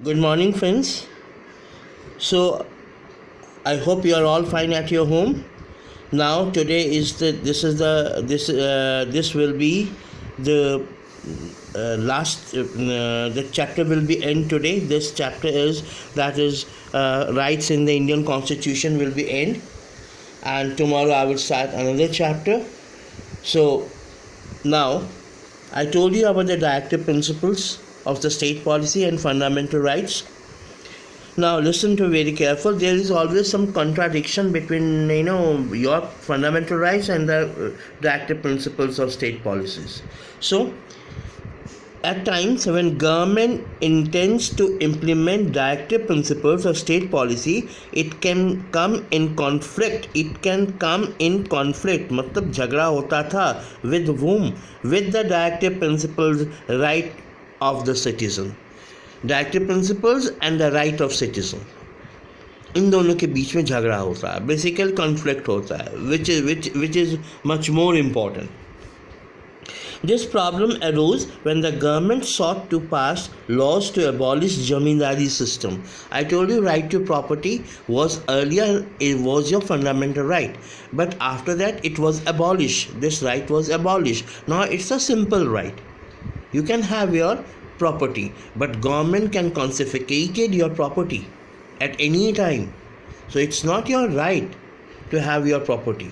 Good morning, friends. So, I hope you are all fine at your home. Now, today is the this will be the last the chapter will be end today. This chapter is that is rights in the Indian Constitution will be end, and tomorrow I will start another chapter. So now, I told you about the directive principles of the state policy and fundamental rights. Now listen to very careful. There is always some contradiction between your fundamental rights and the active principles of state policies. So at times when government intends to implement directive principles of state policy, it can come in conflict. It can come in conflict. मतलब झगड़ा होता था with whom? With the directive principles right of the citizen. Directive principles and the right of citizen, इन दोनों के बीच में झगड़ा होता है, बेसिकल कॉन्फ्लिक्ट होता है, which is much more important. This problem arose when the government sought to pass laws to abolish zamindari system. I told you right to property was earlier, it was your fundamental right, but after that it was abolished. This right was abolished. Now it's a simple right. You can have your property, but government can confiscate your property at any time. So it's not your right to have your property.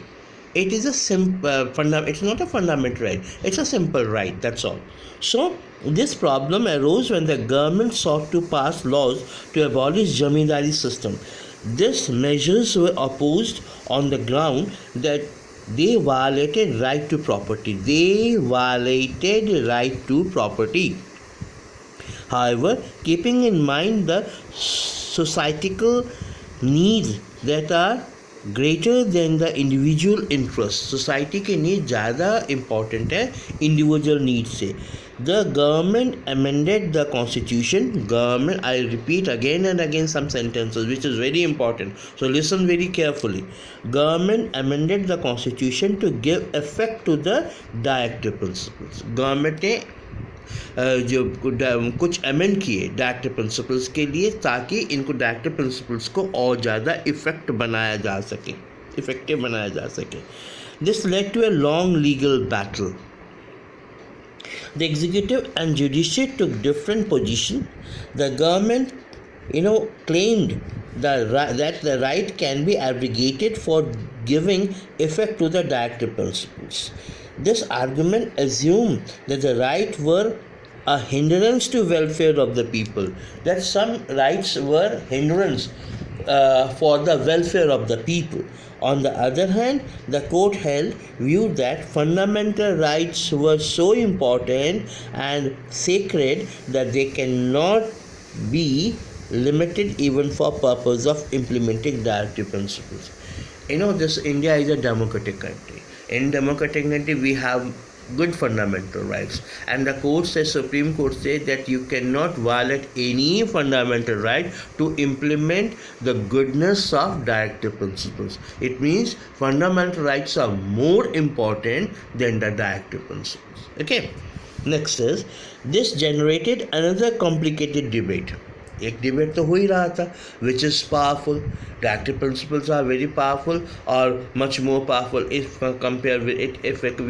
It is a it's not a fundamental right. It's a simple right. That's all. So this problem arose when the government sought to pass laws to abolish zamindari system. These measures were opposed on the ground that they violated right to property. They violated right to property. However, keeping in mind the societal needs that are greater than the individual interests, society के need ज़्यादा important है individual needs से. The government amended the constitution. Government, I repeat again and again some sentences which is very important. So listen very carefully. Government amended the constitution to give effect to the directive principles. Government ने जो कुछ amend किए directive principles के लिए, ताकि इनको directive principles को और ज़्यादा इफेक्टिव बनाया जा सके. This led to a long legal battle. The executive and judiciary took different position. The government claimed that the right can be abrogated for giving effect to the directive principles. This argument assumed that the rights were a hindrance to welfare of the people, that some rights were hindrance for the welfare of the people. On the other hand, the court viewed that fundamental rights were so important and sacred that they cannot be limited even for purpose of implementing directive principles. This India is a democratic country. In democratic country, we have good fundamental rights, and the Supreme Court says that you cannot violate any fundamental right to implement the goodness of directive principles. It means fundamental rights are more important than the directive principles. Okay, next is, this generated another complicated debate. एक debate तो हो ही रहा था, which is powerful. Directive principles are very powerful और much more powerful if we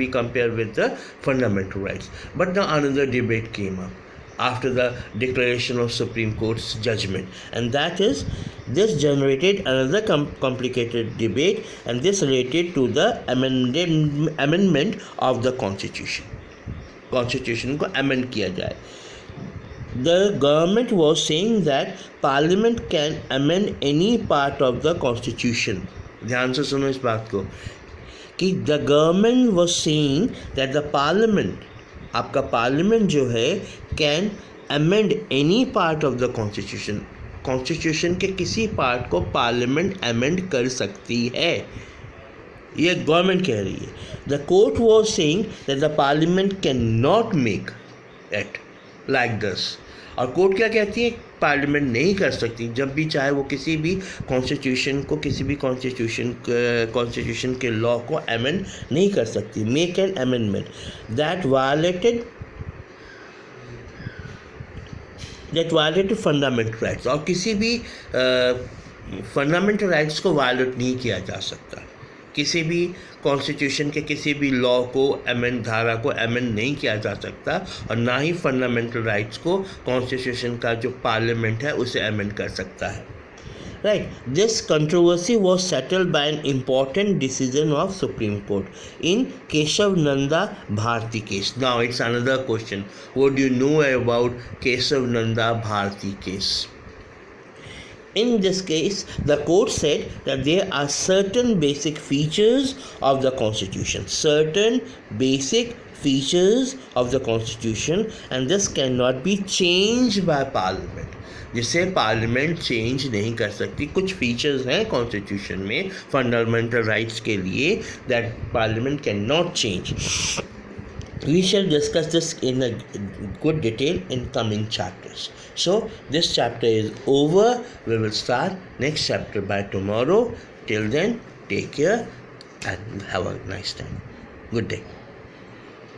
compare with the fundamental rights. But now another debate came up after the declaration of Supreme Court's judgment, and that is, this generated another complicated debate, and this related to the amendment of the constitution. Constitution को amend किया जाए. The government was saying that parliament can amend any part of the constitution. ध्यान से सुनो इस बात को कि the government was saying that the parliament, आपका parliament जो है, can amend any part of the constitution. constitution के किसी part को parliament amend कर सकती है, ये गवर्नमेंट कह रही है. The court was saying that the parliament cannot make it like this. और कोर्ट क्या कहती है? पार्लियामेंट नहीं कर सकती जब भी चाहे वो किसी भी कॉन्स्टिट्यूशन के लॉ को अमेंड नहीं कर सकती. Make an amendment that violated that violated fundamental rights, और किसी भी फंडामेंटल राइट्स को वायलेट नहीं किया जा सकता, किसी भी कॉन्स्टिट्यूशन के किसी भी लॉ को अमेंड, धारा को अमेंड नहीं किया जा सकता, और ना ही फंडामेंटल राइट्स को कॉन्स्टिट्यूशन का जो पार्लियामेंट है उसे अमेंड कर सकता है. Right. This controversy was settled by an important decision of Supreme Court in Keshav Nanda Bharti case. Now it's another question. What do you know about Keshav Nanda Bharti case? In this case, the court said that there are certain basic features of the Constitution, and this cannot be changed by Parliament. जिसे parliament change नहीं कर सकती. कुछ features हैं constitution में fundamental rights के लिए that parliament can not change. We shall discuss this in a good detail in coming chapters. So this chapter is over. We will start next chapter by tomorrow. Till then, take care and have a nice time. Good day.